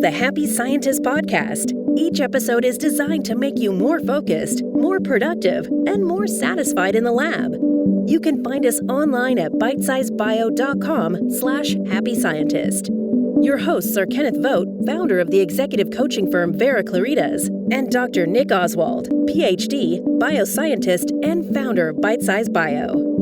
the Happy Scientist podcast. Each episode is designed to make you more focused, more productive, and more satisfied in the lab. You can find us online at bitesizebio.com/happyscientist. Your hosts are Kenneth Vogt, founder of the executive coaching firm Vera Claritas, and Dr. Nick Oswald, PhD, bioscientist, and founder of Bitesize Bio.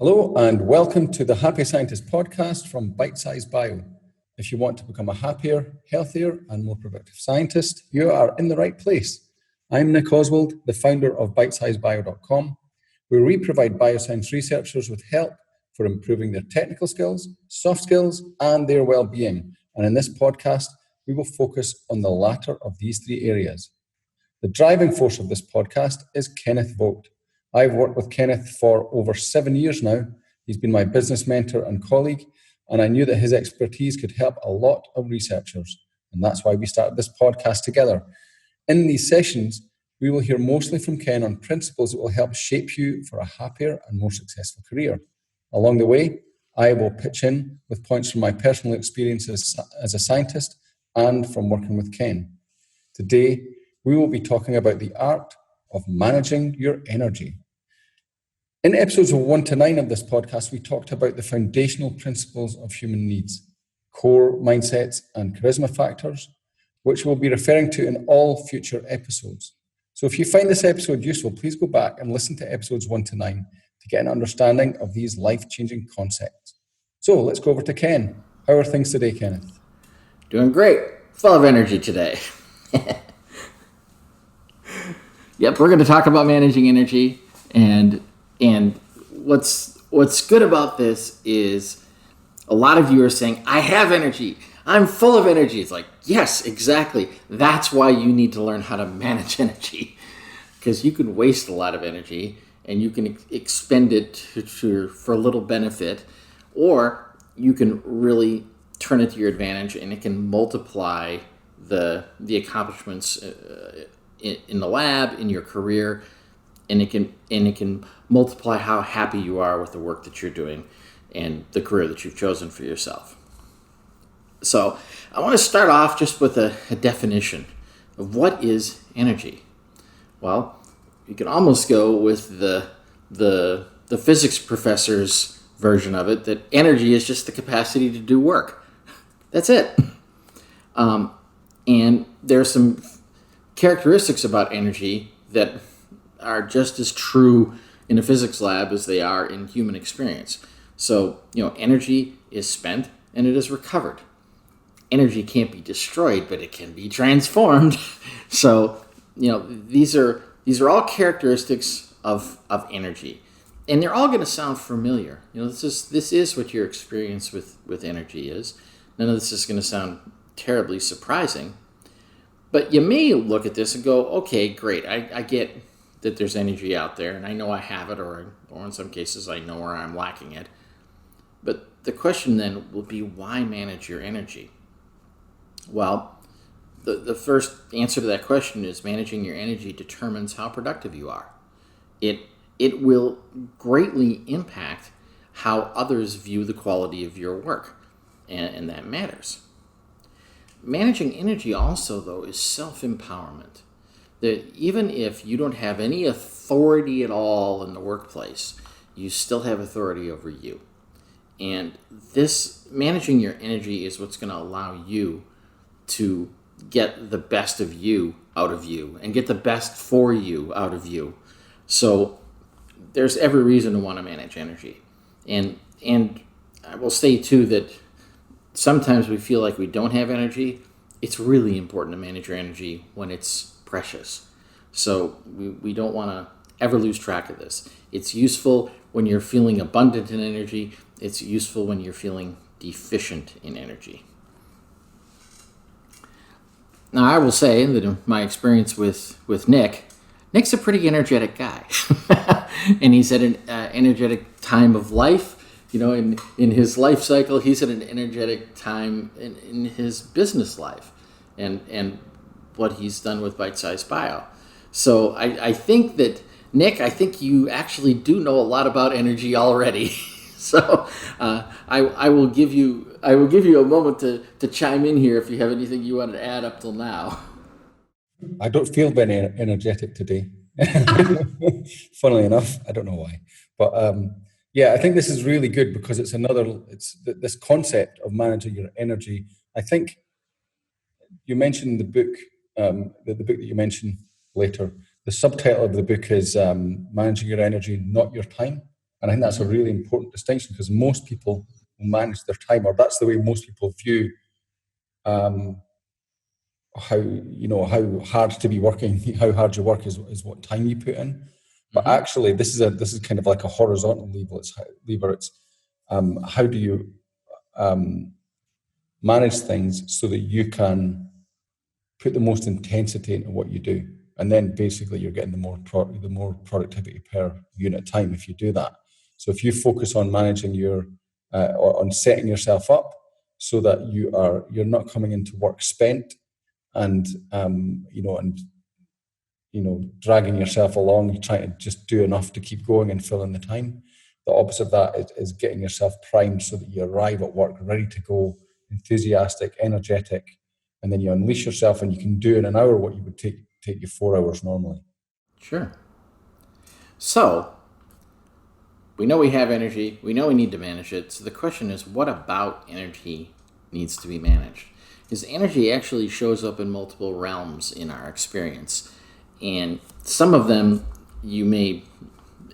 Hello and welcome to the Happy Scientist podcast from Bitesize Bio. If you want to become a happier, healthier and more productive scientist, you are in the right place. I'm Nick Oswald, the founder of bitesizebio.com, where we provide bioscience researchers with help for improving their technical skills, soft skills and their well-being. And in this podcast, we will focus on the latter of these three areas. The driving force of this podcast is Kenneth Vogt. I've worked with Kenneth for over 7 years now. He's been my business mentor and colleague, and I knew that his expertise could help a lot of researchers. And that's why we started this podcast together. In these sessions, we will hear mostly from Ken on principles that will help shape you for a happier and more successful career. Along the way, I will pitch in with points from my personal experiences as a scientist and from working with Ken. Today, we will be talking about the art of managing your energy. In episodes 1 to 9 of this podcast, we talked about the foundational principles of human needs, core mindsets and charisma factors, which we'll be referring to in all future episodes. So if you find this episode useful, please go back and listen to episodes 1 to 9 to get an understanding of these life-changing concepts. So let's go over to Ken. How are things today, Kenneth? Doing great. Full of energy today. Yep, we're going to talk about managing energy, and what's good about this is a lot of you are saying, I have energy. I'm full of energy. It's like, yes, exactly. That's why you need to learn how to manage energy, because you can waste a lot of energy and you can expend it for a little benefit, or you can really turn it to your advantage and it can multiply the accomplishments in the lab, in your career, and it can multiply how happy you are with the work that you're doing and the career that you've chosen for yourself. So I want to start off just with a definition of what is energy. Well, you can almost go with the physics professor's version of it, that energy is just the capacity to do work. That's it. And there's some characteristics about energy that are just as true in a physics lab as they are in human experience. So, energy is spent and it is recovered. Energy can't be destroyed, but it can be transformed. So, these are all characteristics of energy. And they're all going to sound familiar. This is what your experience with energy is. None of this is going to sound terribly surprising. But you may look at this and go, okay, great, I get that there's energy out there, and I know I have it, or in some cases I know where I'm lacking it. But the question then will be, why manage your energy? Well, the first answer to that question is managing your energy determines how productive you are. It will greatly impact how others view the quality of your work, and that matters. Managing energy also, though, is self-empowerment. That even if you don't have any authority at all in the workplace, you still have authority over you. And this managing your energy is what's going to allow you to get the best of you out of you and get the best for you out of you. So there's every reason to want to manage energy. And I will say, too, that sometimes we feel like we don't have energy. It's really important to manage your energy when it's precious. So we don't want to ever lose track of this. It's useful when you're feeling abundant in energy. It's useful when you're feeling deficient in energy. Now, I will say that in my experience with Nick's a pretty energetic guy. And he's at an energetic time of life. In his life cycle, he's at an energetic time in his business life and what he's done with Bitesize Bio. So I think that Nick, I think you actually do know a lot about energy already. So I will give you a moment to chime in here if you have anything you want to add up till now. I don't feel very energetic today. Funnily enough, I don't know why, but yeah, I think this is really good because it's this concept of managing your energy. I think you mentioned the book, the book that you mentioned later. The subtitle of the book is "Managing Your Energy, Not Your Time," and I think that's a really important distinction because most people will manage their time, or that's the way most people view how hard to be working, how hard you work is what time you put in. But actually, this is kind of like a horizontal lever. It's how do you manage things so that you can put the most intensity into what you do, and then basically you're getting the more productivity per unit time if you do that. So if you focus on managing on setting yourself up so that you're not coming into work spent and dragging yourself along, you're trying to just do enough to keep going and fill in the time. The opposite of that is getting yourself primed so that you arrive at work ready to go, enthusiastic, energetic, and then you unleash yourself and you can do in an hour what you would take you 4 hours normally. Sure. So we know we have energy. We know we need to manage it. So the question is, what about energy needs to be managed? Because energy actually shows up in multiple realms in our experience. And some of them may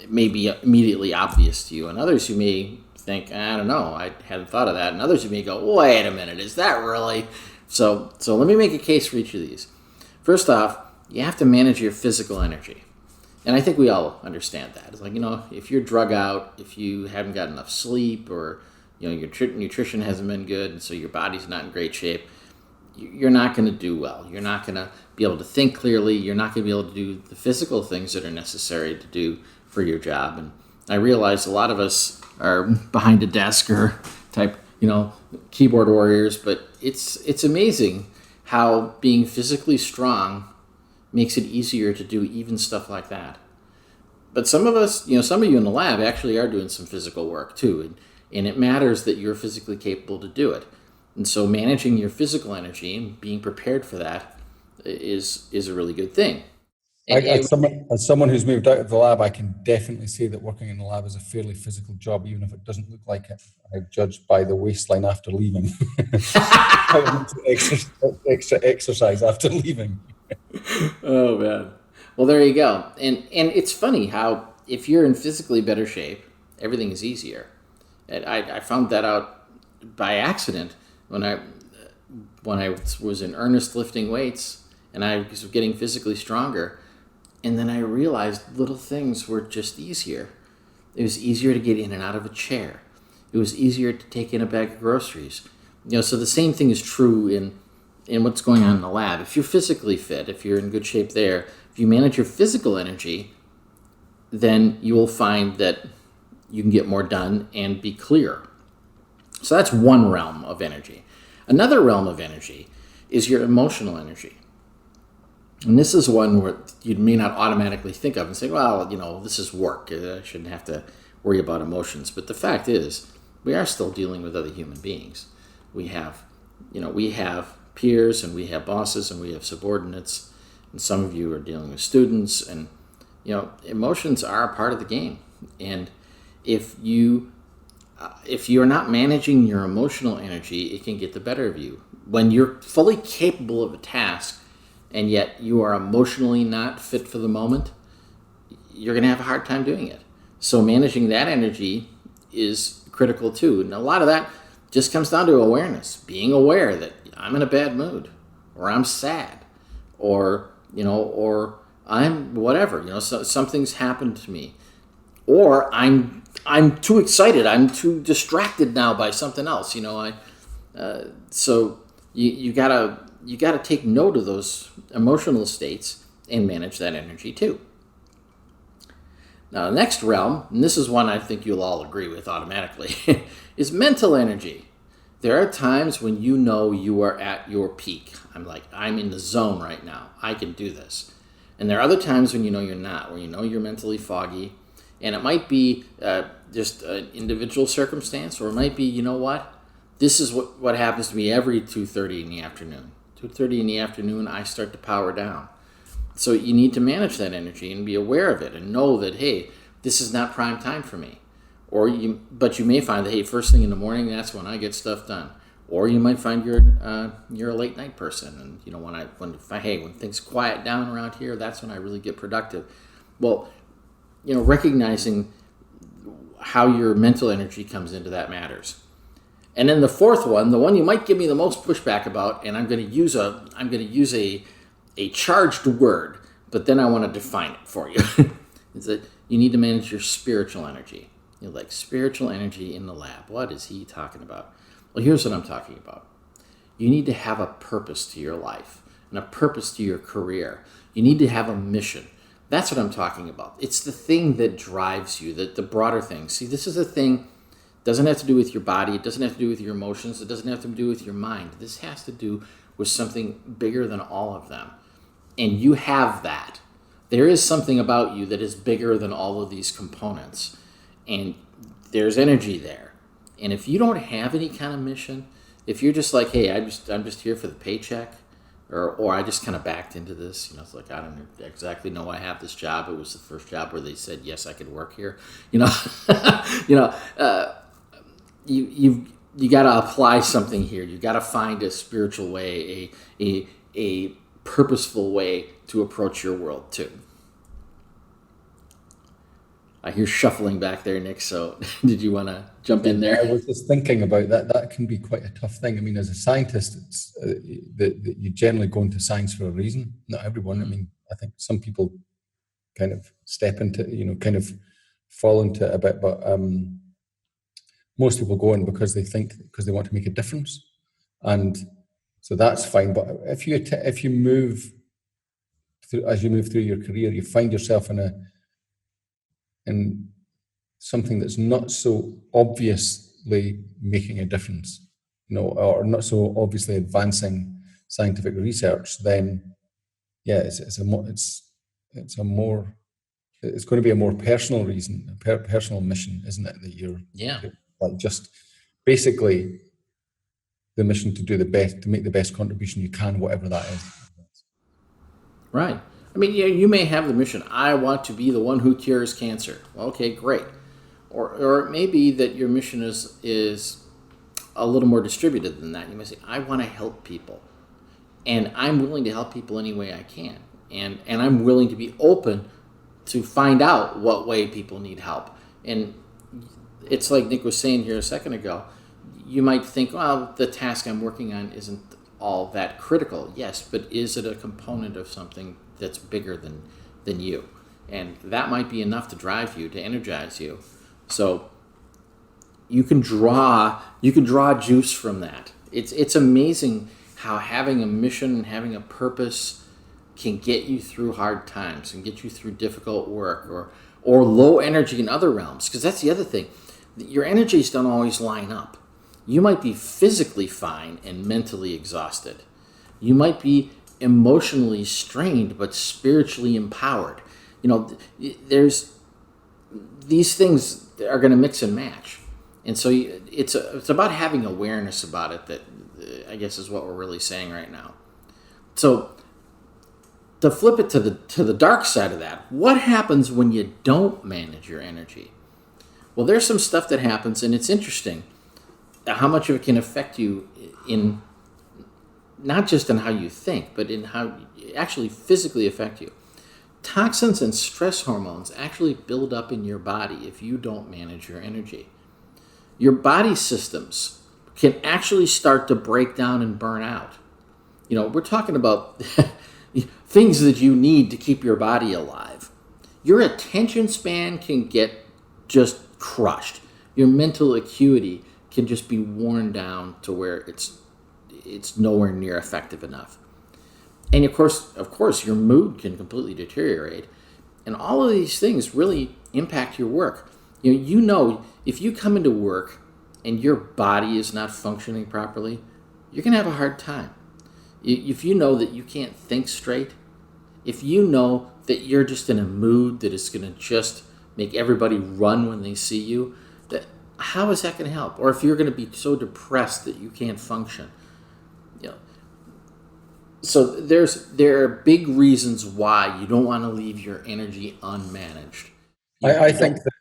be immediately obvious to you, and others you may think, I don't know, I hadn't thought of that. And others you may go, wait a minute, is that really? So let me make a case for each of these. First off, you have to manage your physical energy. And I think we all understand that. It's like, if you're drug out, if you haven't got enough sleep, or your nutrition hasn't been good, and so your body's not in great shape, you're not going to do well. You're not going to be able to think clearly. You're not going to be able to do the physical things that are necessary to do for your job. And I realize a lot of us are behind a desk or type, keyboard warriors, but it's amazing how being physically strong makes it easier to do even stuff like that. But some of us, some of you in the lab actually are doing some physical work too, and it matters that you're physically capable to do it. And so managing your physical energy and being prepared for that is a really good thing. As someone who's moved out of the lab, I can definitely say that working in the lab is a fairly physical job, even if it doesn't look like it. I've judged by the waistline after leaving. extra exercise after leaving. Oh, man. Well, there you go. And it's funny how if you're in physically better shape, everything is easier. And I found that out by accident when I was in earnest lifting weights and I was getting physically stronger. And then I realized little things were just easier. It was easier to get in and out of a chair. It was easier to take in a bag of groceries. So the same thing is true in what's going on in the lab. If you're physically fit, if you're in good shape there, if you manage your physical energy, then you will find that you can get more done and be clear. So that's one realm of energy. Another realm of energy is your emotional energy. And this is one where you may not automatically think of and say, well, this is work. I shouldn't have to worry about emotions. But the fact is, we are still dealing with other human beings. We have peers, and we have bosses, and we have subordinates. And some of you are dealing with students. And, emotions are a part of the game. And if you're not managing your emotional energy, it can get the better of you. When you're fully capable of a task, and yet you are emotionally not fit for the moment, you're going to have a hard time doing it. So managing that energy is critical too. And a lot of that just comes down to awareness, being aware that I'm in a bad mood, or I'm sad, or I'm whatever, so something's happened to me, or I'm too excited, I'm too distracted now by something else. So you gotta take note of those emotional states and manage that energy too. Now, the next realm, and this is one I think you'll all agree with automatically, is mental energy. There are times when you are at your peak. I'm in the zone right now. I can do this. And there are other times when you know you're not, where you know you're mentally foggy. And it might be just an individual circumstance, or it might be, you know what? This is what happens to me every 2:30 in the afternoon. 2:30 in the afternoon, I start to power down. So you need to manage that energy and be aware of it and know that, hey, this is not prime time for me. But you may find that, hey, first thing in the morning, that's when I get stuff done. Or you might find you're a late night person, and you know when things quiet down around here, that's when I really get productive. Well, recognizing how your mental energy comes into that matters. And then the fourth one, the one you might give me the most pushback about, and I'm going to use a charged word, but then I want to define it for you, is that you need to manage your spiritual energy. Like spiritual energy in the lab. What is he talking about? Well, here's what I'm talking about. You need to have a purpose to your life and a purpose to your career. You need to have a mission. That's what I'm talking about. It's the thing that drives you, the broader thing. See, this is a thing, doesn't have to do with your body. It doesn't have to do with your emotions. It doesn't have to do with your mind. This has to do with something bigger than all of them. And you have that. There is something about you that is bigger than all of these components. And there's energy there. And if you don't have any kind of mission, if you're just like, hey, I'm just here for the paycheck, or I just kind of backed into this, it's like, I don't exactly know I have this job. It was the first job where they said, yes, I could work here. You got to apply something here. You got to find a spiritual way, a purposeful way to approach your world too. I hear shuffling back there, Nick, so did you want to jump in there? I was just thinking about that. That can be quite a tough thing. I mean, as a scientist, it's that you generally go into science for a reason. Not everyone. I mean, I think some people kind of step into, kind of fall into it a bit, but most people go in because they want to make a difference. And so that's fine. But if you move through, as you move through your career, you find yourself in something that's not so obviously making a difference, or not so obviously advancing scientific research, then it's going to be a more personal reason, a personal mission, isn't it? That you're like just basically the mission to do the best, to make the best contribution you can, whatever that is. Right. I mean, you may have the mission, I want to be the one who cures cancer. Well, okay, great. Or it may be that your mission is a little more distributed than that. You may say, I want to help people. And I'm willing to help people any way I can. And I'm willing to be open to find out what way people need help. And it's like Nick was saying here a second ago, you might think, well, the task I'm working on isn't all that critical. Yes, but is it a component of something that's bigger than you? And that might be enough to drive you, to energize you. So you can draw juice from that. It's amazing how having a mission and having a purpose can get you through hard times and get you through difficult work or low energy in other realms. Because that's the other thing. Your energies don't always line up. You might be physically fine and mentally exhausted. You might be emotionally strained but spiritually empowered. There's these things are going to mix and match. And so it's about having awareness about it, that I guess is what we're really saying right now. So to flip it to the dark side of that, what happens when you don't manage your energy? Well, there's some stuff that happens, and it's interesting how much of it can affect you in not just in how you think, but in how it actually physically affect you. Toxins and stress hormones actually build up in your body if you don't manage your energy. Your body systems can actually start to break down and burn out. We're talking about things that you need to keep your body alive. Your attention span can get just crushed. Your mental acuity can just be worn down to where it's nowhere near effective enough. And of course, your mood can completely deteriorate. And all of these things really impact your work. If you come into work and your body is not functioning properly, you're going to have a hard time. If you know that you can't think straight, If you know that you're just in a mood that is going to just make everybody run when they see you, how is that going to help? Or if you're going to be so depressed that you can't function, you know. So there are big reasons why you don't want to leave your energy unmanaged. I think that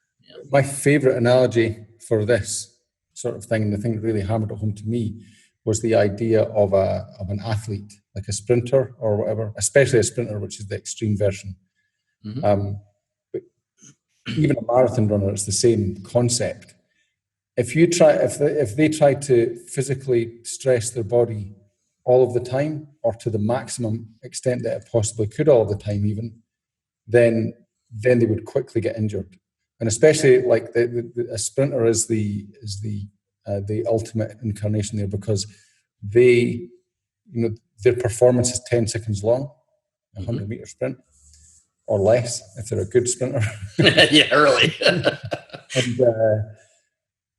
my favorite analogy for this sort of thing, and the thing that really hammered it home to me, was the idea of an athlete, like a sprinter or whatever, especially a sprinter, which is the extreme version. Mm-hmm. But even a marathon runner, it's the same concept. If they try to physically stress their body all of the time, or to the maximum extent that it possibly could all of the time, even, then they would quickly get injured. And especially like a sprinter is the ultimate incarnation there, because their performance is 10 seconds long, a 100-meter sprint, or less if they're a good sprinter. Yeah, early. And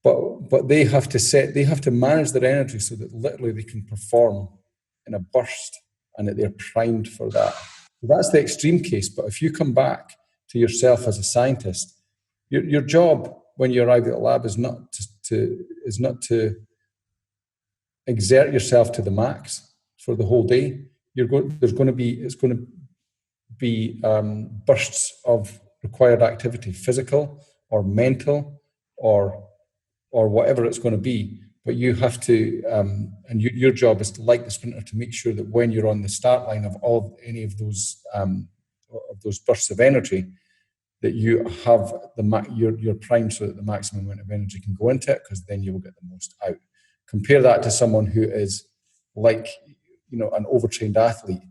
but they have to manage their energy so that literally they can perform in a burst and that they're primed for that. So that's the extreme case. But if you come back to yourself as a scientist, your job when you arrive at the lab is not to exert yourself to the max for the whole day. It's going to be bursts of required activity, physical or mental or whatever it's going to be. But you have to, and your job is to, like the sprinter, to make sure that when you're on the start line of any of those bursts of energy, that you have you're primed so that the maximum amount of energy can go into it, because then you will get the most out. Compare that to someone who is like, an overtrained athlete,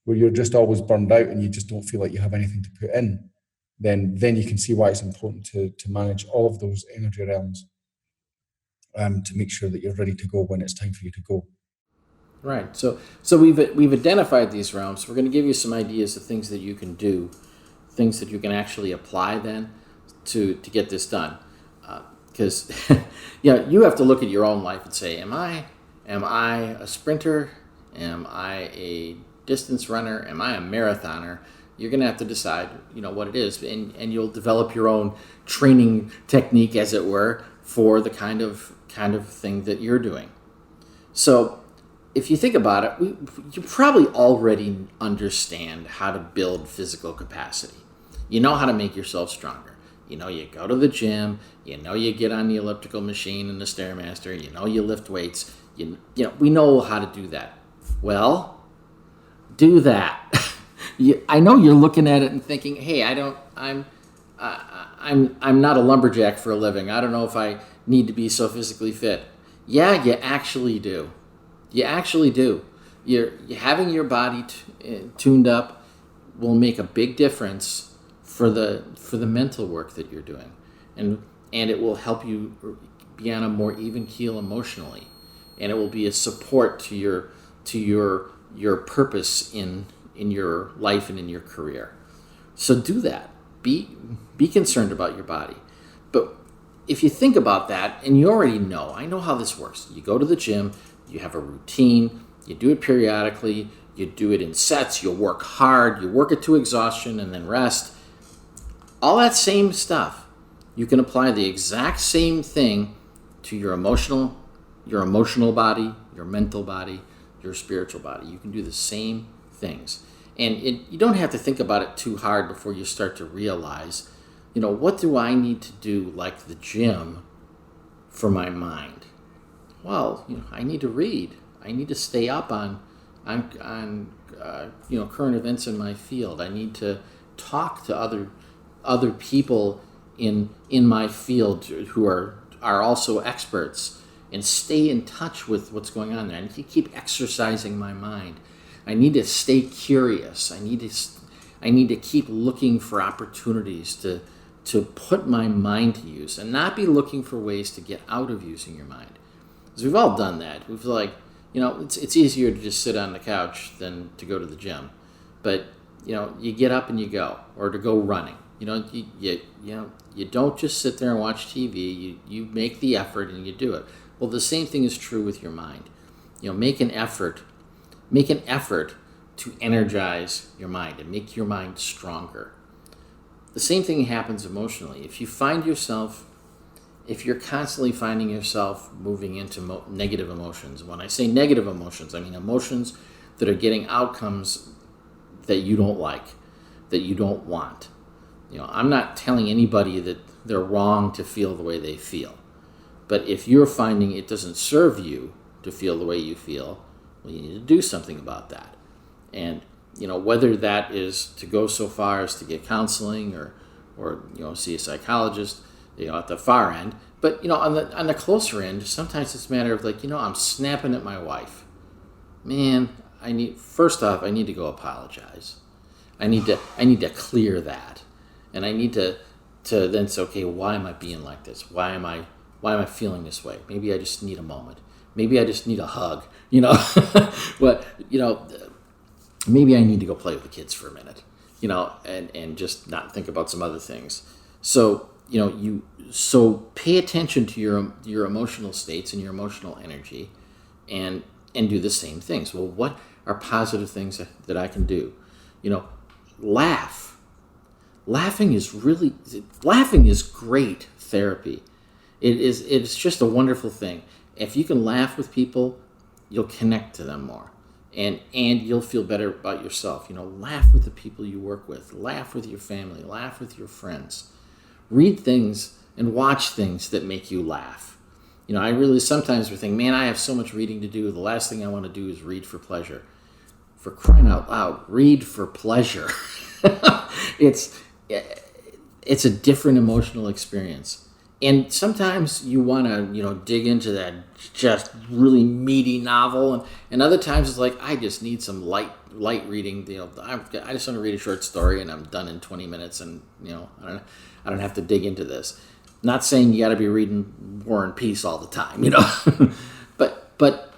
where you're just always burned out and you just don't feel like you have anything to put in. Then you can see why it's important to manage all of those energy realms, to make sure that you're ready to go when it's time for you to go. Right. So we've identified these realms. We're going to give you some ideas of things that you can do, things that you can actually apply then to get this done. Because you have to look at your own life and say, am I a sprinter? Am I a distance runner? Am I a marathoner? You're going to have to decide, what it is, and you'll develop your own training technique, as it were, for the kind of thing that you're doing. So if you think about it, you probably already understand how to build physical capacity. You know how to make yourself stronger. You go to the gym, you get on the elliptical machine and the Stairmaster, you lift weights, we know how to do that. Well, do that. I know you're looking at it and thinking, hey, I'm not a lumberjack for a living. I don't know if I need to be so physically fit. Yeah, you actually do. You actually do. You're having your body tuned up will make a big difference for the mental work that you're doing, and it will help you be on a more even keel emotionally, and it will be a support to your purpose in your life and in your career. So do that. Be concerned about your body. But if you think about that, and you already know, I know how this works. You go to the gym, you have a routine, you do it periodically, you do it in sets, you work hard, you work it to exhaustion and then rest. All that same stuff, you can apply the exact same thing to your emotional body, your mental body, your spiritual body. You can do the same things. And you don't have to think about it too hard before you start to realize, what do I need to do, like the gym, for my mind? Well, I need to read. I need to stay up on current events in my field. I need to talk to other people in my field who are also experts, and stay in touch with what's going on there. I need to keep exercising my mind. I need to stay curious. I need to keep looking for opportunities to put my mind to use, and not be looking for ways to get out of using your mind. Because we've all done that. We've it's easier to just sit on the couch than to go to the gym. But you get up and you go, or to go running. You don't just sit there and watch TV. You make the effort and you do it. Well, the same thing is true with your mind. Make an effort to energize your mind and make your mind stronger. The same thing happens emotionally. If you're constantly finding yourself moving into negative emotions, when I say negative emotions, I mean emotions that are getting outcomes that you don't like, that you don't want. I'm not telling anybody that they're wrong to feel the way they feel. But if you're finding it doesn't serve you to feel the way you feel, well, you need to do something about that. And whether that is to go so far as to get counseling or see a psychologist, at the far end. But on the closer end, sometimes it's a matter of I'm snapping at my wife. Man, first off, I need to go apologize. I need to clear that, and I need to then say, okay, why am I being like this? Why am I feeling this way? Maybe I just need a moment. Maybe I just need a hug. But maybe I need to go play with the kids for a minute. And just not think about some other things. So so pay attention to your emotional states and your emotional energy, and do the same things. Well, what are positive things that I can do? Laugh. Laughing is great therapy. It's just a wonderful thing. If you can laugh with people, you'll connect to them more. And you'll feel better about yourself. Laugh with the people you work with. Laugh with your family. Laugh with your friends. Read things and watch things that make you laugh. I really sometimes think, man, I have so much reading to do. The last thing I want to do is read for pleasure. For crying out loud, read for pleasure. It's a different emotional experience. And sometimes you want to, dig into that just really meaty novel, and other times it's I just need some light reading. I just want to read a short story, and I'm done in 20 minutes, and I don't have to dig into this. Not saying you got to be reading War and Peace all the time, but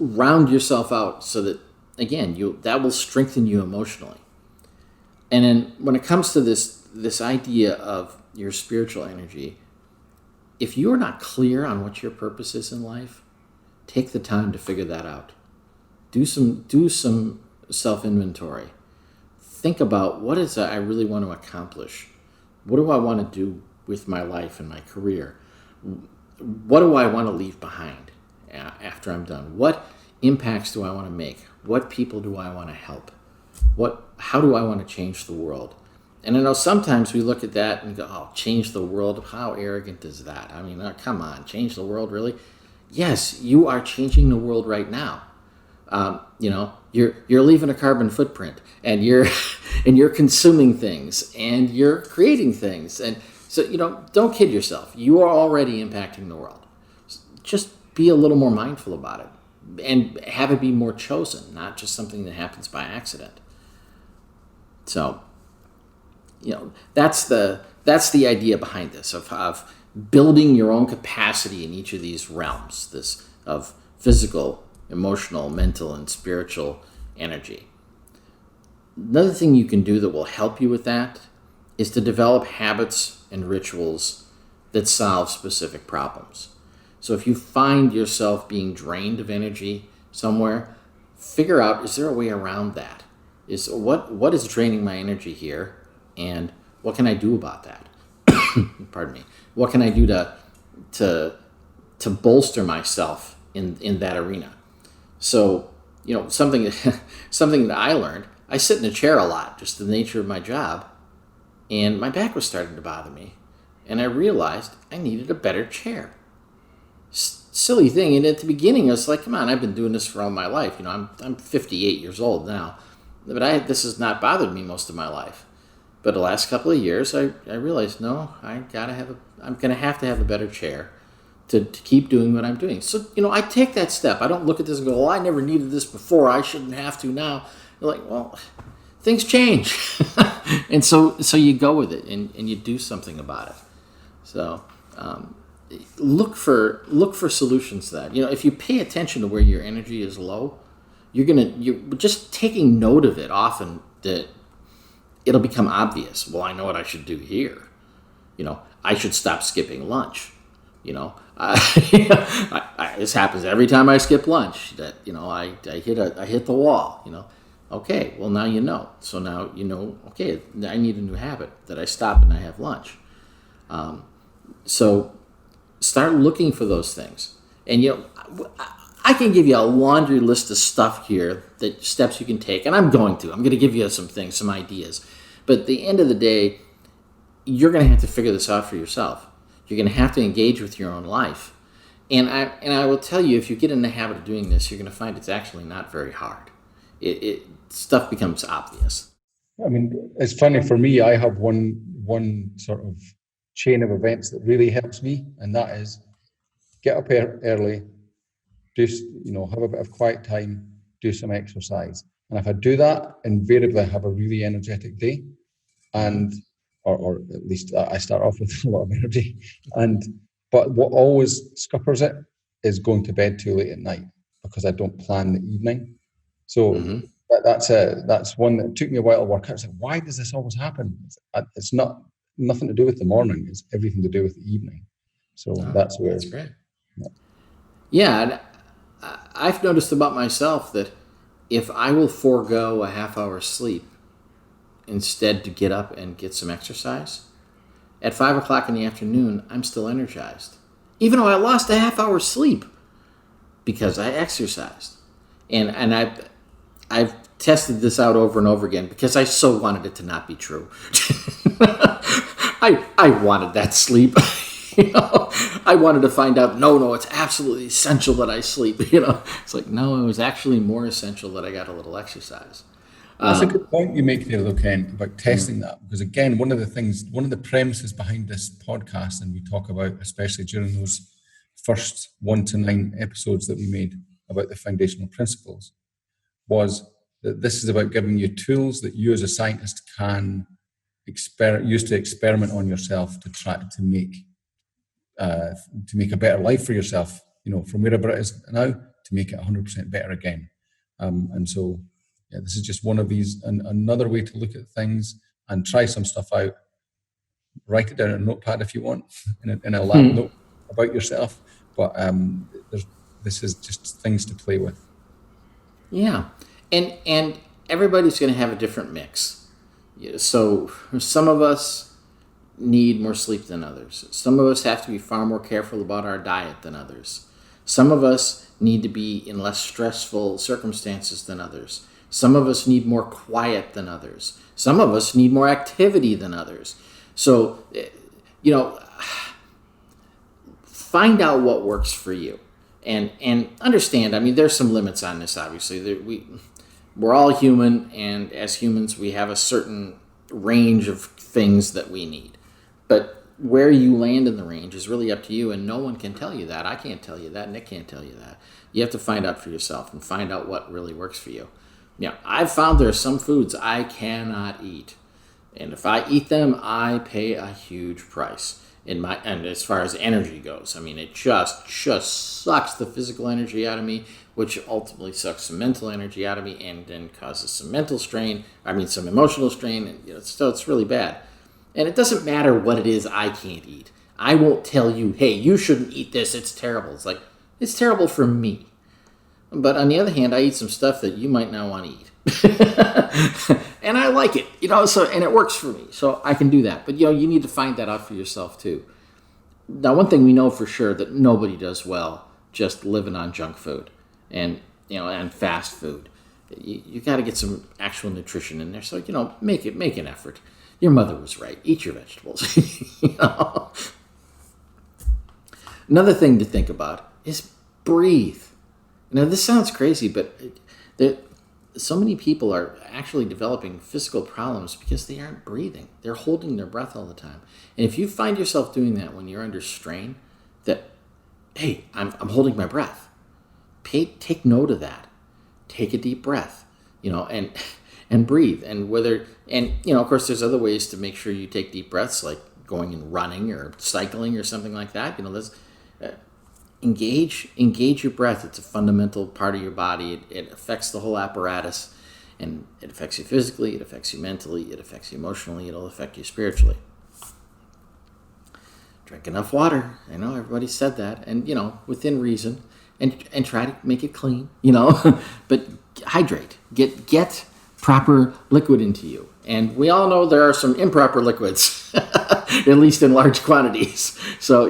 round yourself out so that again that will strengthen you emotionally. And then when it comes to this idea of your spiritual energy, if you're not clear on what your purpose is in life, take the time to figure that out. Do some self-inventory. Think about what is it I really want to accomplish. What do I want to do with my life and my career? What do I want to leave behind after I'm done? What impacts do I want to make? What people do I want to help? How do I want to change the world? And I know sometimes we look at that and go, oh, change the world. How arrogant is that? I mean, come on, change the world, really? Yes, you are changing the world right now. You're leaving a carbon footprint, and you're consuming things, and you're creating things. And so, don't kid yourself. You are already impacting the world. Just be a little more mindful about it, and have it be more chosen, not just something that happens by accident. So, that's the idea behind this of building your own capacity in each of these realms, this of physical, emotional, mental, and spiritual energy. Another thing you can do that will help you with that is to develop habits and rituals that solve specific problems. So if you find yourself being drained of energy somewhere, figure out, is there a way around that? What is draining my energy here? And what can I do about that? Pardon me. What can I do to bolster myself in that arena? So, something that I learned, I sit in a chair a lot, just the nature of my job, and my back was starting to bother me. And I realized I needed a better chair. Silly thing. And at the beginning, I was like, come on, I've been doing this for all my life. I'm 58 years old now, but this has not bothered me most of my life. But the last couple of years, I realized, no, I'm going to have to have a better chair to keep doing what I'm doing. So, I take that step. I don't look at this and go, well, I never needed this before. I shouldn't have to now. You're like, well, things change. And so you go with it and you do something about it. So look for solutions to that. If you pay attention to where your energy is low, you're just taking note of it often, that it'll become obvious. Well, I know what I should do here. I should stop skipping lunch. This happens every time I skip lunch. That I hit the wall. Okay, well, now you know. So now you know, okay, I need a new habit, that I stop and I have lunch. So start looking for those things. And, I can give you a laundry list of stuff here, that steps you can take. And I'm going to give you some things, some ideas. But at the end of the day, you're going to have to figure this out for yourself. You're going to have to engage with your own life. And I will tell you, if you get in the habit of doing this, you're going to find it's actually not very hard. Stuff becomes obvious. I mean, it's funny for me. I have one sort of chain of events that really helps me, and that is get up early, have a bit of quiet time, do some exercise, and if I do that, invariably I have a really energetic day, and or at least I start off with a lot of energy. But what always scuppers it is going to bed too late at night, because I don't plan the evening. So that's one that took me a while to work out. It's like, why does this always happen? It's nothing to do with the morning. It's everything to do with the evening. So that's where. That's great. Yeah, and I've noticed about myself that if I will forego a half hour sleep instead to get up and get some exercise, at 5 o'clock in the afternoon, I'm still energized, even though I lost a half hour sleep, because I exercised. And I've tested this out over and over again, because I so wanted it to not be true. I wanted that sleep. I wanted to find out, no, it's absolutely essential that I sleep. It's like, no, it was actually more essential that I got a little exercise. That's a good point you make there, though, Ken, about testing that. Because again, one of the premises behind this podcast, and we talk about, especially during those first 1 to 9 episodes that we made about the foundational principles, was that this is about giving you tools that you as a scientist can use to experiment on yourself, to try to make a better life for yourself, from wherever it is now, to make it 100% better again. And so, this is just one of these, another way to look at things and try some stuff out. Write it down in a notepad if you want, in a lab note about yourself. But this is just things to play with. Yeah, and everybody's going to have a different mix. So some of us need more sleep than others. Some of us have to be far more careful about our diet than others. Some of us need to be in less stressful circumstances than others. Some of us need more quiet than others. Some of us need more activity than others. So, find out what works for you, and understand. I mean, there's some limits on this. Obviously, we're all human, and as humans, we have a certain range of things that we need. But where you land in the range is really up to you, and no one can tell you that. I can't tell you that. Nick can't tell you that. You have to find out for yourself and find out what really works for you. I've found there are some foods I cannot eat, and if I eat them, I pay a huge price. And as far as energy goes, I mean, it just sucks the physical energy out of me, which ultimately sucks some mental energy out of me, and then causes some some emotional strain, and so it's really bad. And it doesn't matter what it is I can't eat. I won't tell you, hey, you shouldn't eat this, it's terrible. It's like, it's terrible for me. But on the other hand, I eat some stuff that you might not want to eat. And I like it, and it works for me. So I can do that. But, you need to find that out for yourself too. Now, one thing we know for sure, that nobody does well just living on junk food and fast food. You got to get some actual nutrition in there. So, make an effort. Your mother was right. Eat your vegetables. Another thing to think about is breathe. Now, this sounds crazy, but so many people are actually developing physical problems because they aren't breathing. They're holding their breath all the time. And if you find yourself doing that when you're under strain, that, hey, I'm holding my breath. Take note of that. Take a deep breath, and breathe. And of course, there's other ways to make sure you take deep breaths, like going and running or cycling or something like that. Engage your breath. It's a fundamental part of your body. It affects the whole apparatus, and it affects you physically, it affects you mentally, it affects you emotionally, it'll affect you spiritually. Drink enough water. I know everybody said that, and within reason, and try to make it clean, but hydrate. Get proper liquid into you. And we all know there are some improper liquids, at least in large quantities. So,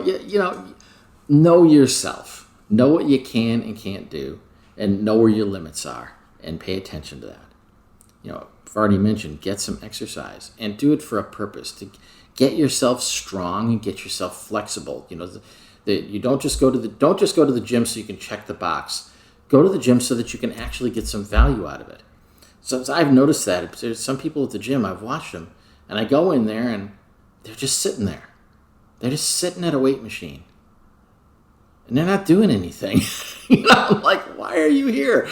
know yourself. Know what you can and can't do, and know where your limits are, and pay attention to that. I've already mentioned, get some exercise, and do it for a purpose, to get yourself strong and get yourself flexible. You don't just go to the gym so you can check the box. Go to the gym so that you can actually get some value out of it. So I've noticed that there's some people at the gym, I've watched them, and I go in there and they're just sitting there. They're just sitting at a weight machine. And they're not doing anything. I'm like, why are you here?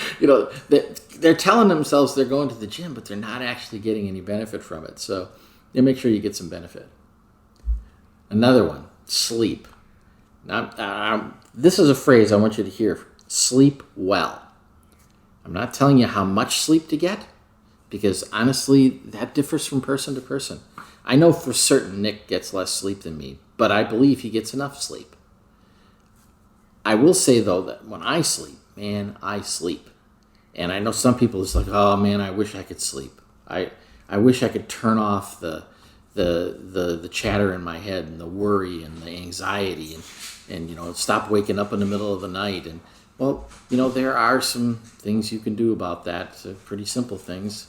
They're telling themselves they're going to the gym, but they're not actually getting any benefit from it. So make sure you get some benefit. Another one, sleep. Now, this is a phrase I want you to hear. Sleep well. I'm not telling you how much sleep to get, because honestly, that differs from person to person. I know for certain Nick gets less sleep than me, but I believe he gets enough sleep. I will say, though, that when I sleep, man, I sleep. And I know some people is like, oh man, I wish I could sleep. I wish I could turn off the chatter in my head and the worry and the anxiety and stop waking up in the middle of the night. And well, there are some things you can do about that. So pretty simple things.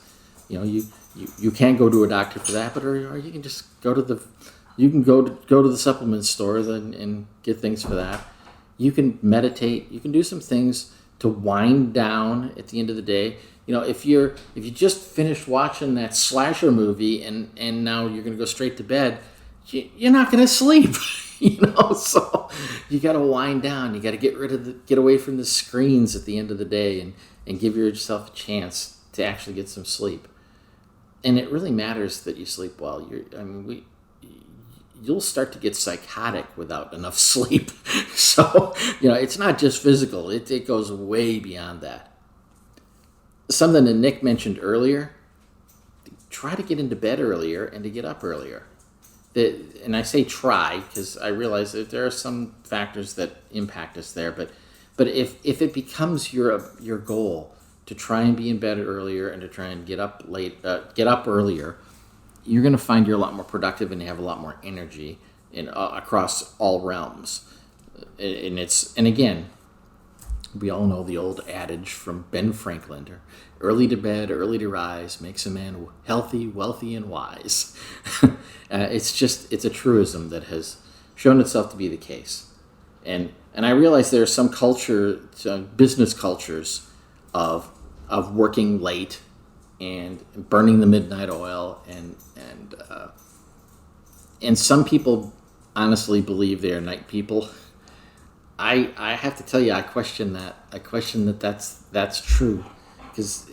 You can't go to a doctor for that, but or you can just go to the supplement store and get things for that. You can meditate. You can do some things to wind down at the end of the day. If you just finished watching that slasher movie and now you're going to go straight to bed, you're not going to sleep. So you got to wind down. You got to get away from the screens at the end of the day and give yourself a chance to actually get some sleep. And it really matters that you sleep well. You'll start to get psychotic without enough sleep. So, it's not just physical. It goes way beyond that. Something that Nick mentioned earlier, try to get into bed earlier and to get up earlier. And I say try because I realize that there are some factors that impact us there. But if it becomes your goal to try and be in bed earlier and to try and get up earlier, you're going to find you're a lot more productive and you have a lot more energy across all realms. And again, we all know the old adage from Ben Franklin: early to bed, early to rise makes a man healthy, wealthy, and wise. It's a truism that has shown itself to be the case. And I realize there are some business cultures of working late and burning the midnight oil, and some people honestly believe they are night people. I have to tell you, I question that. I question that's true, because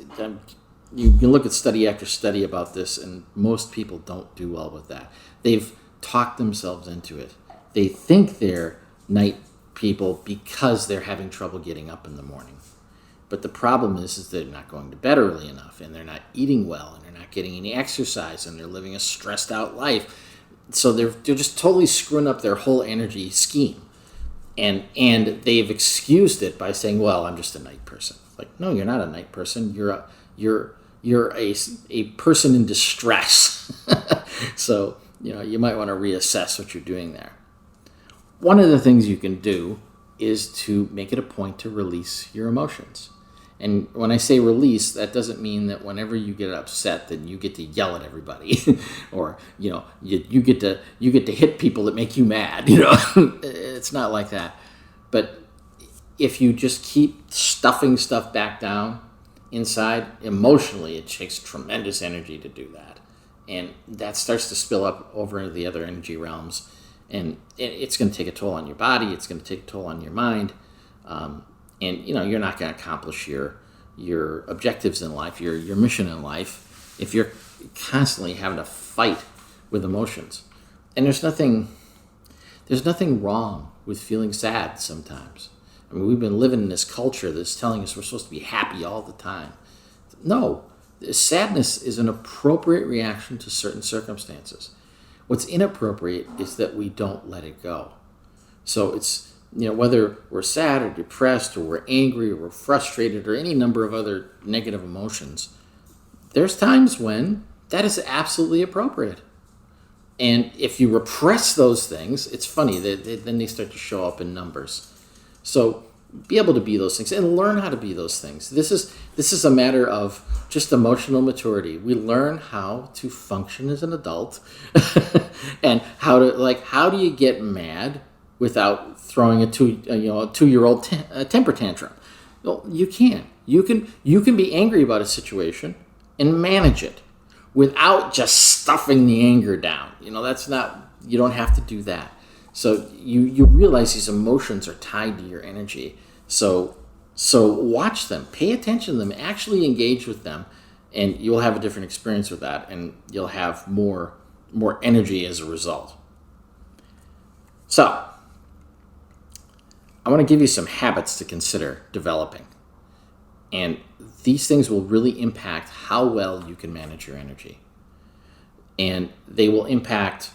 you can look at study after study about this, and most people don't do well with that. They've talked themselves into it. They think they're night people because they're having trouble getting up in the morning. But the problem is they're not going to bed early enough, and they're not eating well, and they're not getting any exercise, and they're living a stressed out life. So they're just totally screwing up their whole energy scheme. And they've excused it by saying, well, I'm just a night person. Like, no, you're not a night person. You're a person in distress. So, you might want to reassess what you're doing there. One of the things you can do is to make it a point to release your emotions. And when I say release, that doesn't mean that whenever you get upset, then you get to yell at everybody, or you get to hit people that make you mad. It's not like that. But if you just keep stuffing stuff back down inside, emotionally, it takes tremendous energy to do that, and that starts to spill up over into the other energy realms, and it's going to take a toll on your body. It's going to take a toll on your mind. And you're not going to accomplish your objectives in life, your mission in life, if you're constantly having to fight with emotions. And there's nothing wrong with feeling sad sometimes. I mean, we've been living in this culture that's telling us we're supposed to be happy all the time. No, sadness is an appropriate reaction to certain circumstances. What's inappropriate is that we don't let it go. So it's, whether we're sad or depressed or we're angry or we're frustrated or any number of other negative emotions, there's times when that is absolutely appropriate. And if you repress those things, it's funny, then they start to show up in numbers. So be able to be those things and learn how to be those things. This is a matter of just emotional maturity. We learn how to function as an adult and how do you get mad without throwing a 2-year-old temper tantrum? Well, you can. You can be angry about a situation and manage it without just stuffing the anger down. You don't have to do that. So you realize these emotions are tied to your energy. So watch them, pay attention to them, actually engage with them, and you'll have a different experience with that, and you'll have more energy as a result. So I want to give you some habits to consider developing. And these things will really impact how well you can manage your energy. And they will impact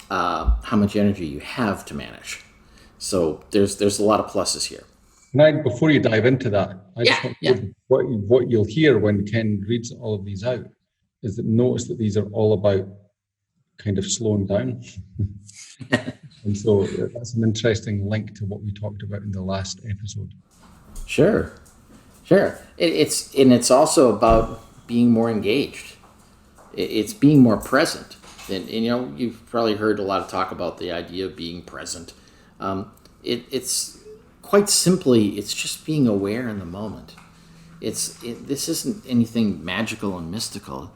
how much energy you have to manage. So there's a lot of pluses here. Before you dive into that, what you'll hear when Ken reads all of these out is that notice that these are all about kind of slowing down. And so that's an interesting link to what we talked about in the last episode. Sure. It's also about being more engaged. It's being more present. And you've probably heard a lot of talk about the idea of being present. It's quite simply, it's just being aware in the moment. This isn't anything magical and mystical.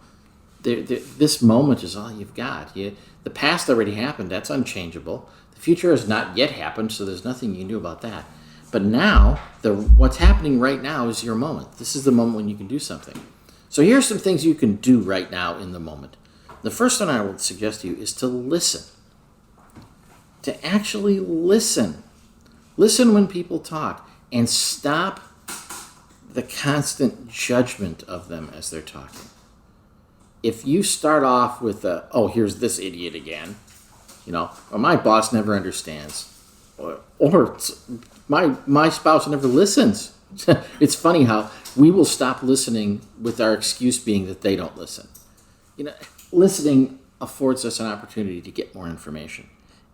This moment is all you've got. The past already happened. That's unchangeable. The future has not yet happened, so there's nothing you can do about that. But now, what's happening right now is your moment. This is the moment when you can do something. So here's some things you can do right now in the moment. The first one I would suggest to you is to listen. To actually listen. Listen when people talk, and stop the constant judgment of them as they're talking. If you start off with here's this idiot again, or my boss never understands, or my spouse never listens. It's funny how we will stop listening with our excuse being that they don't listen. Listening affords us an opportunity to get more information.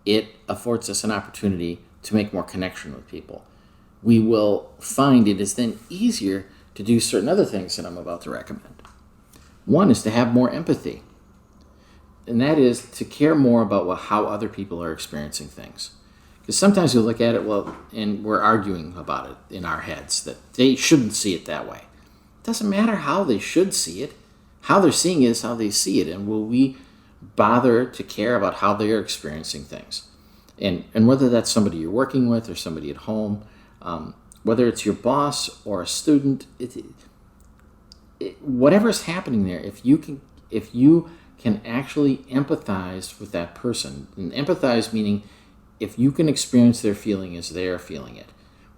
It affords us an opportunity to make more connection with people. We will find it is then easier to do certain other things that I'm about to recommend. One is to have more empathy, and that is to care more about how other people are experiencing things. Because sometimes we look at it, and we're arguing about it in our heads, that they shouldn't see it that way. It doesn't matter how they should see it. How they're seeing it is how they see it, and will we bother to care about how they're experiencing things? And whether that's somebody you're working with or somebody at home, whether it's your boss or a student, whatever's happening there, if you can actually empathize with that person, and empathize meaning if you can experience their feeling as they're feeling it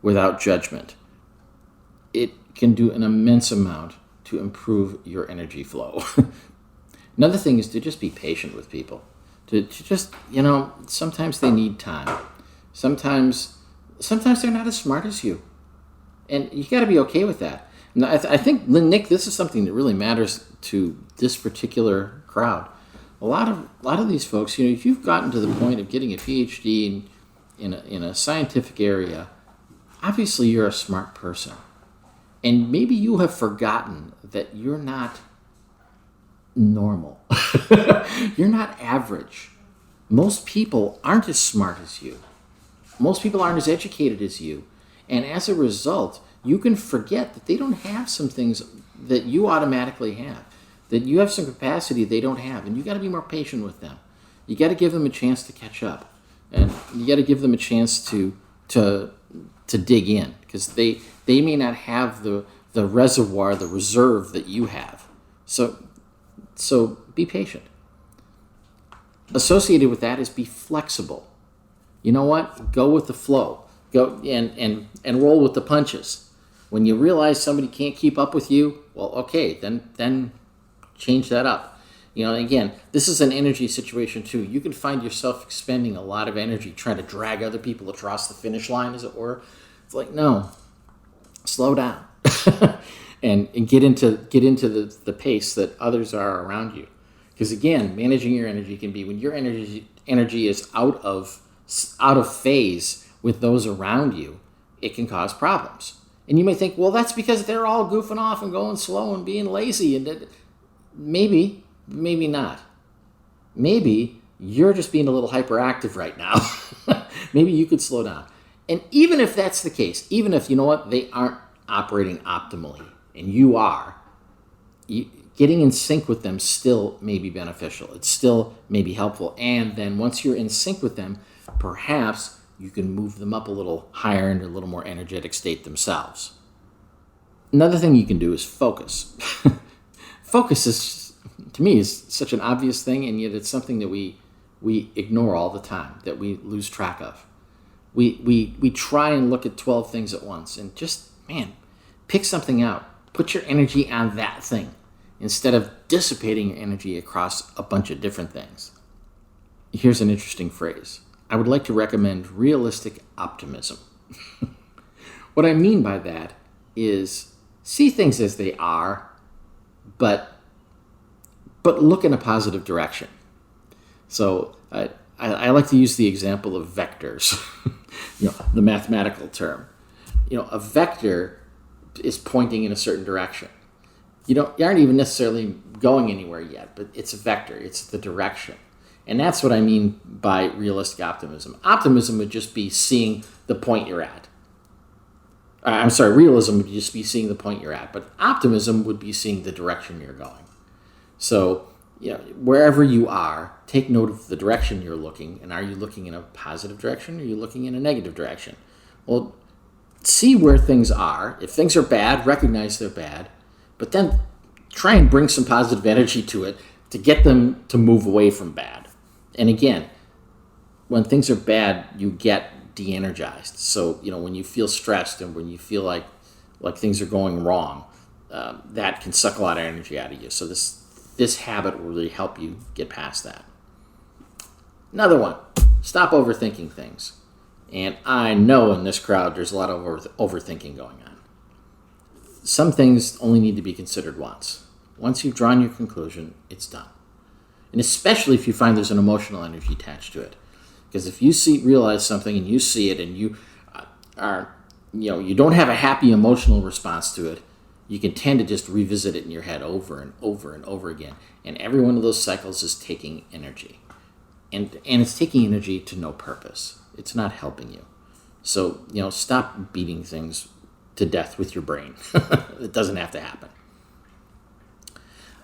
without judgment, it can do an immense amount to improve your energy flow. Another thing is to just be patient with people. To just, sometimes they need time. Sometimes they're not as smart as you. And you got to be okay with that. And I think, Nick, this is something that really matters to this particular crowd. A lot of these folks, if you've gotten to the point of getting a PhD in a scientific area, obviously you're a smart person. And maybe you have forgotten that you're not normal. You're not average. Most people aren't as smart as you. Most people aren't as educated as you. And as a result, you can forget that they don't have some things that you automatically have, that you have some capacity they don't have, and you got to be more patient with them. You got to give them a chance to catch up, and you got to give them a chance to dig in, because they may not have the reservoir, the reserve that you have. So be patient. Associated with that is be flexible. You know what? Go with the flow. Go and roll with the punches. When you realize somebody can't keep up with you, well, okay, then change that up. Again, this is an energy situation too. You can find yourself expending a lot of energy trying to drag other people across the finish line, as it were. It's like, no, slow down. and get into the pace that others are around you. Because again, managing your energy can be when your energy is out of phase with those around you, it can cause problems. And you may think, well, that's because they're all goofing off and going slow and being lazy. And maybe not. Maybe you're just being a little hyperactive right now. Maybe you could slow down. And even if that's the case, even if, you know what, they aren't operating optimally and you are, getting in sync with them still may be beneficial. It still may be helpful. And then once you're in sync with them, perhaps you can move them up a little higher into a little more energetic state themselves. Another thing you can do is focus. Focus is, to me, is such an obvious thing, and yet it's something that we ignore all the time, that we lose track of. We try and look at 12 things at once and just, pick something out. Put your energy on that thing instead of dissipating your energy across a bunch of different things. Here's an interesting phrase. I would like to recommend realistic optimism. What I mean by that is see things as they are, but look in a positive direction. So I like to use the example of vectors, the mathematical term. A vector is pointing in a certain direction. You aren't even necessarily going anywhere yet, but it's a vector. It's the direction. And that's what I mean by realistic optimism. Optimism would just be seeing the point you're at. Realism would just be seeing the point you're at, but optimism would be seeing the direction you're going. So, wherever you are, take note of the direction you're looking, and are you looking in a positive direction or are you looking in a negative direction? Well, see where things are. If things are bad, recognize they're bad, but then try and bring some positive energy to it to get them to move away from bad. And again, when things are bad, you get de-energized. So, when you feel stressed and when you feel like things are going wrong, that can suck a lot of energy out of you. So this habit will really help you get past that. Another one, stop overthinking things. And I know in this crowd there's a lot of overthinking going on. Some things only need to be considered once. Once you've drawn your conclusion, it's done. And especially if you find there's an emotional energy attached to it. Because if you realize something and you see it and you don't have a happy emotional response to it, you can tend to just revisit it in your head over and over and over again. And every one of those cycles is taking energy. And it's taking energy to no purpose. It's not helping you. So, stop beating things to death with your brain. It doesn't have to happen.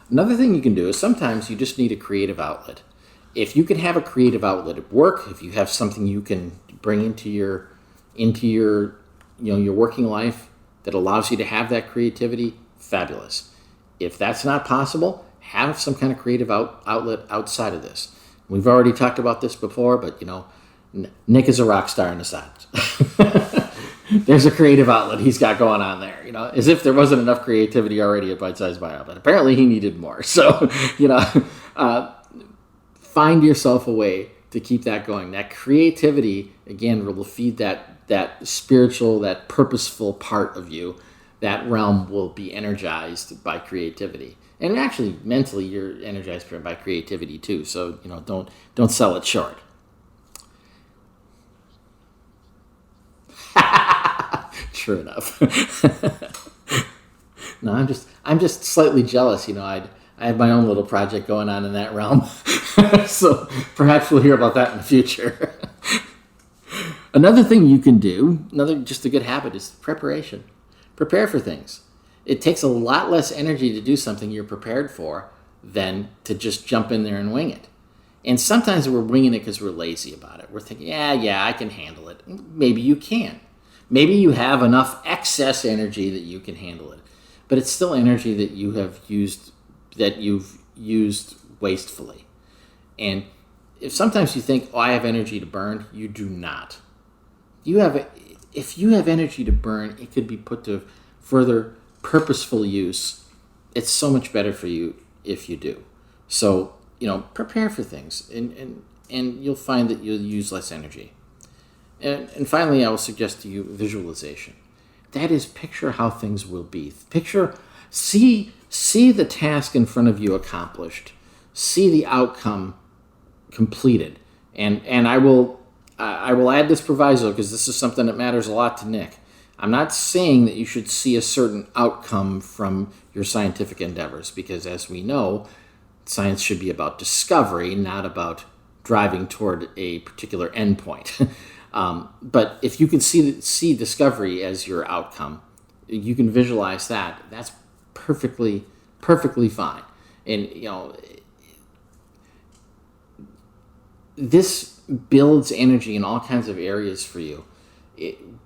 Another thing you can do is sometimes you just need a creative outlet. If you can have a creative outlet at work, if you have something you can bring into your working life that allows you to have that creativity, fabulous. If that's not possible, have some kind of creative outlet outside of this. We've already talked about this before, but Nick is a rock star in the science. There's a creative outlet he's got going on there, as if there wasn't enough creativity already at Bitesize Bio, but apparently he needed more. So, find yourself a way to keep that going. That creativity, again, will feed that spiritual, that purposeful part of you. That realm will be energized by creativity. And actually, mentally, you're energized by creativity too. So, don't sell it short. True enough. No, I'm just slightly jealous. I have my own little project going on in that realm. So perhaps we'll hear about that in the future. Another thing you can do, just a good habit, is preparation. Prepare for things. It takes a lot less energy to do something you're prepared for than to just jump in there and wing it. And sometimes we're winging it because we're lazy about it. We're thinking, yeah, I can handle it. Maybe you can. Maybe you have enough excess energy that you can handle it. But it's still energy that you've used wastefully. And if sometimes you think, I have energy to burn, you do not. If you have energy to burn, it could be put to further purposeful use. It's so much better for you if you do. So, prepare for things and you'll find that you'll use less energy. And finally, I will suggest to you visualization. that is picture how things will be. See the task in front of you accomplished. See the outcome completed. And I will add this proviso because this is something that matters a lot to Nick. I'm not saying that you should see a certain outcome from your scientific endeavors, because as we know, science should be about discovery, not about driving toward a particular endpoint. But if you can see discovery as your outcome, you can visualize that. That's perfectly fine. And this builds energy in all kinds of areas for you,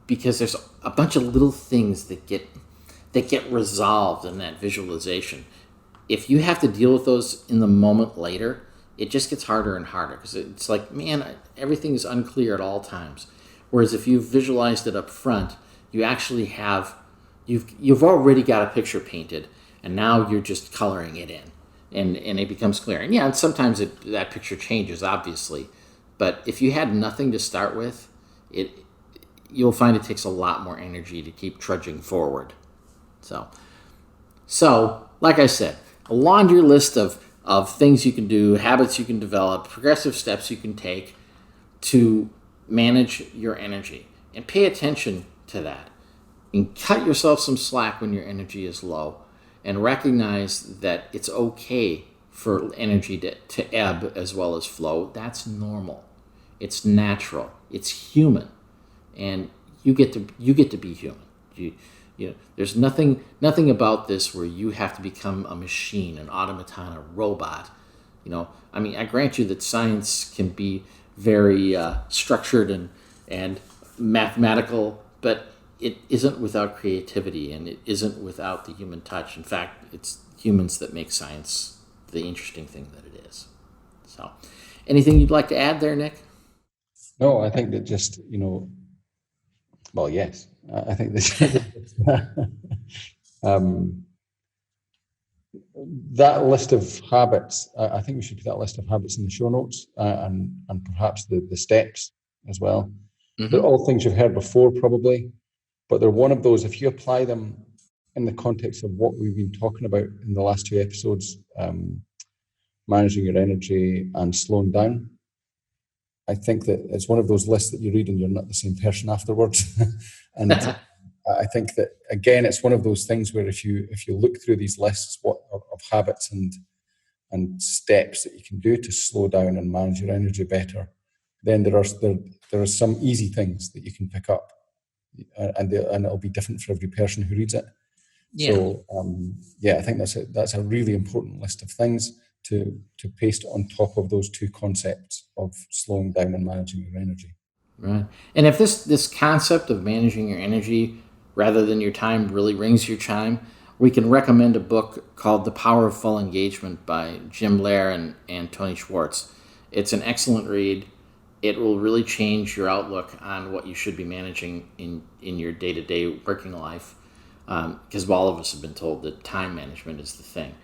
because there's a bunch of little things that get resolved in that visualization. If you have to deal with those in the moment later, it just gets harder and harder, because it's like, man, everything is unclear at all times. Whereas if you've visualized it up front, you actually you've already got a picture painted, and now you're just coloring it in, and it becomes clear. And and sometimes that picture changes, obviously, but if you had nothing to start with, you'll find it takes a lot more energy to keep trudging forward. So like I said, a laundry list of things you can do, habits you can develop, progressive steps you can take to manage your energy. And pay attention to that. And cut yourself some slack when your energy is low. And recognize that it's okay for energy to ebb as well as flow. That's normal. It's natural. It's human. And you get to be human. There's nothing about this where you have to become a machine, an automaton, a robot. I grant you that science can be very structured and mathematical, but it isn't without creativity, and it isn't without the human touch. In fact, it's humans that make science the interesting thing that it is. So, anything you'd like to add there, Nick? No, I think that just, well, yes, I think that that list of habits, I think we should put that list of habits in the show notes, and perhaps the steps as well. Mm-hmm. They're all things you've heard before, probably, but they're one of those, if you apply them in the context of what we've been talking about in the last two episodes, managing your energy and slowing down, I think that it's one of those lists that you read and you're not the same person afterwards. And I think that, again, it's one of those things where if you look through these lists of habits and steps that you can do to slow down and manage your energy better, then there are some easy things that you can pick up, and it'll be different for every person who reads it. Yeah. So I think that's a really important list of things to paste on top of those two concepts of slowing down and managing your energy. Right. And if this concept of managing your energy rather than your time really rings your chime, we can recommend a book called The Power of Full Engagement by Jim Loehr and Tony Schwartz. It's an excellent read. It will really change your outlook on what you should be managing in your day-to-day working life, because all of us have been told that time management is the thing.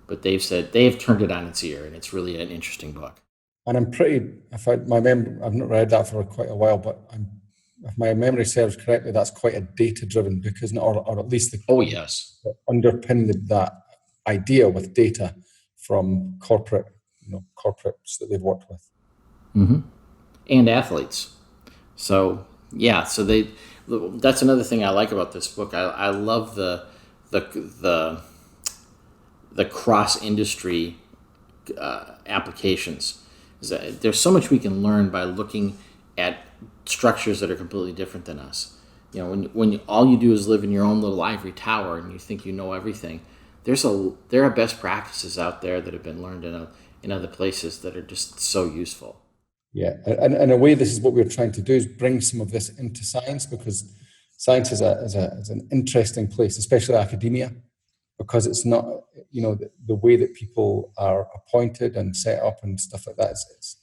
But they've turned it on its ear, and it's really an interesting book. And I'm pretty, I've not read that for quite a while, but if my memory serves correctly, that's quite a data-driven book, isn't it? Or at least yes, underpinned that idea with data from corporates that they've worked with, and athletes. So that's another thing I like about this book. I love the cross-industry applications. There's so much we can learn by looking at structures that are completely different than us. When all you do is live in your own little ivory tower and you think you know everything, there are best practices out there that have been learned in other places that are just so useful. Yeah, and in a way, this is what we're trying to do, is bring some of this into science, because science is an interesting place, especially academia, because it's not, the way that people are appointed and set up and stuff like that, it's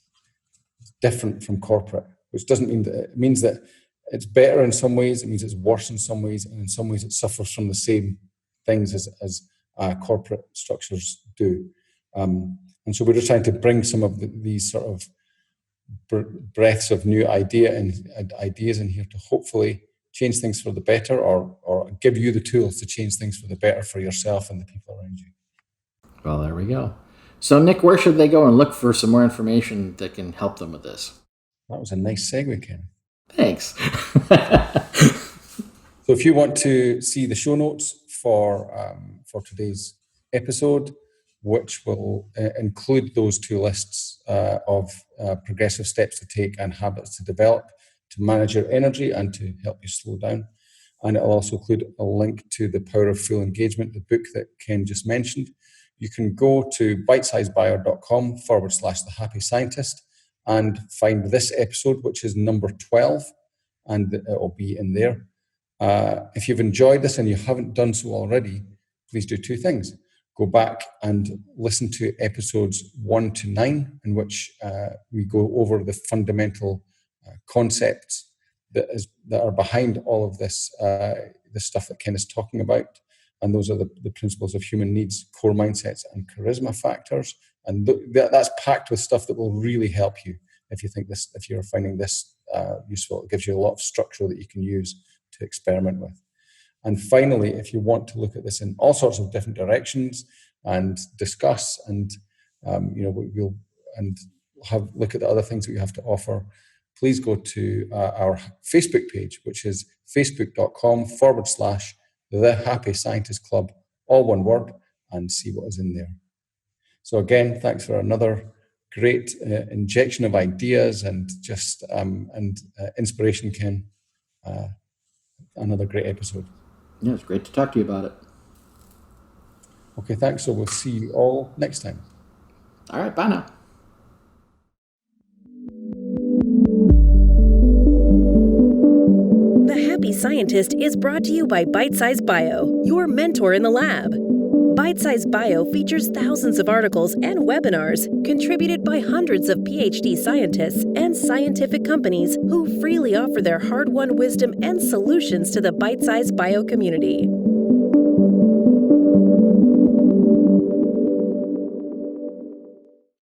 different from corporate, which doesn't mean that, it means that it's better in some ways, it means it's worse in some ways, and in some ways it suffers from the same things as corporate structures do. And so we're just trying to bring some of these sort of breaths of new ideas in here to hopefully change things for the better, or give you the tools to change things for the better for yourself and the people around you. Well, there we go. So, Nick, where should they go and look for some more information that can help them with this? That was a nice segue, Ken. Thanks. So if you want to see the show notes for today's episode, which will include those two lists of progressive steps to take and habits to develop to manage your energy and to help you slow down. And it'll also include a link to The Power of Full Engagement, the book that Ken just mentioned. You can go to bitesizebio.com/The Happy Scientist and find this episode, which is number 12, and it'll be in there. If you've enjoyed this and you haven't done so already, please do two things. Go back and listen to episodes 1 to 9, in which we go over the fundamental concepts that are behind all of this stuff that Ken is talking about. And those are the principles of human needs, core mindsets, and charisma factors. And that's packed with stuff that will really help you if you're finding this useful. It gives you a lot of structure that you can use to experiment with. And finally, if you want to look at this in all sorts of different directions and discuss and we'll look at the other things that we have to offer, please go to our Facebook page, which is facebook.com/The Happy Scientist Club, all one word, and see what is in there. So again, thanks for another great injection of ideas and just inspiration, Ken. Another great episode. Yeah, it's great to talk to you about it. Okay, thanks. So we'll see you all next time. All right, bye now. The Happy Scientist is brought to you by Bitesize Bio, your mentor in the lab. Bitesize Bio features thousands of articles and webinars contributed by hundreds of PhD scientists and scientific companies who freely offer their hard-won wisdom and solutions to the Bitesize Bio community.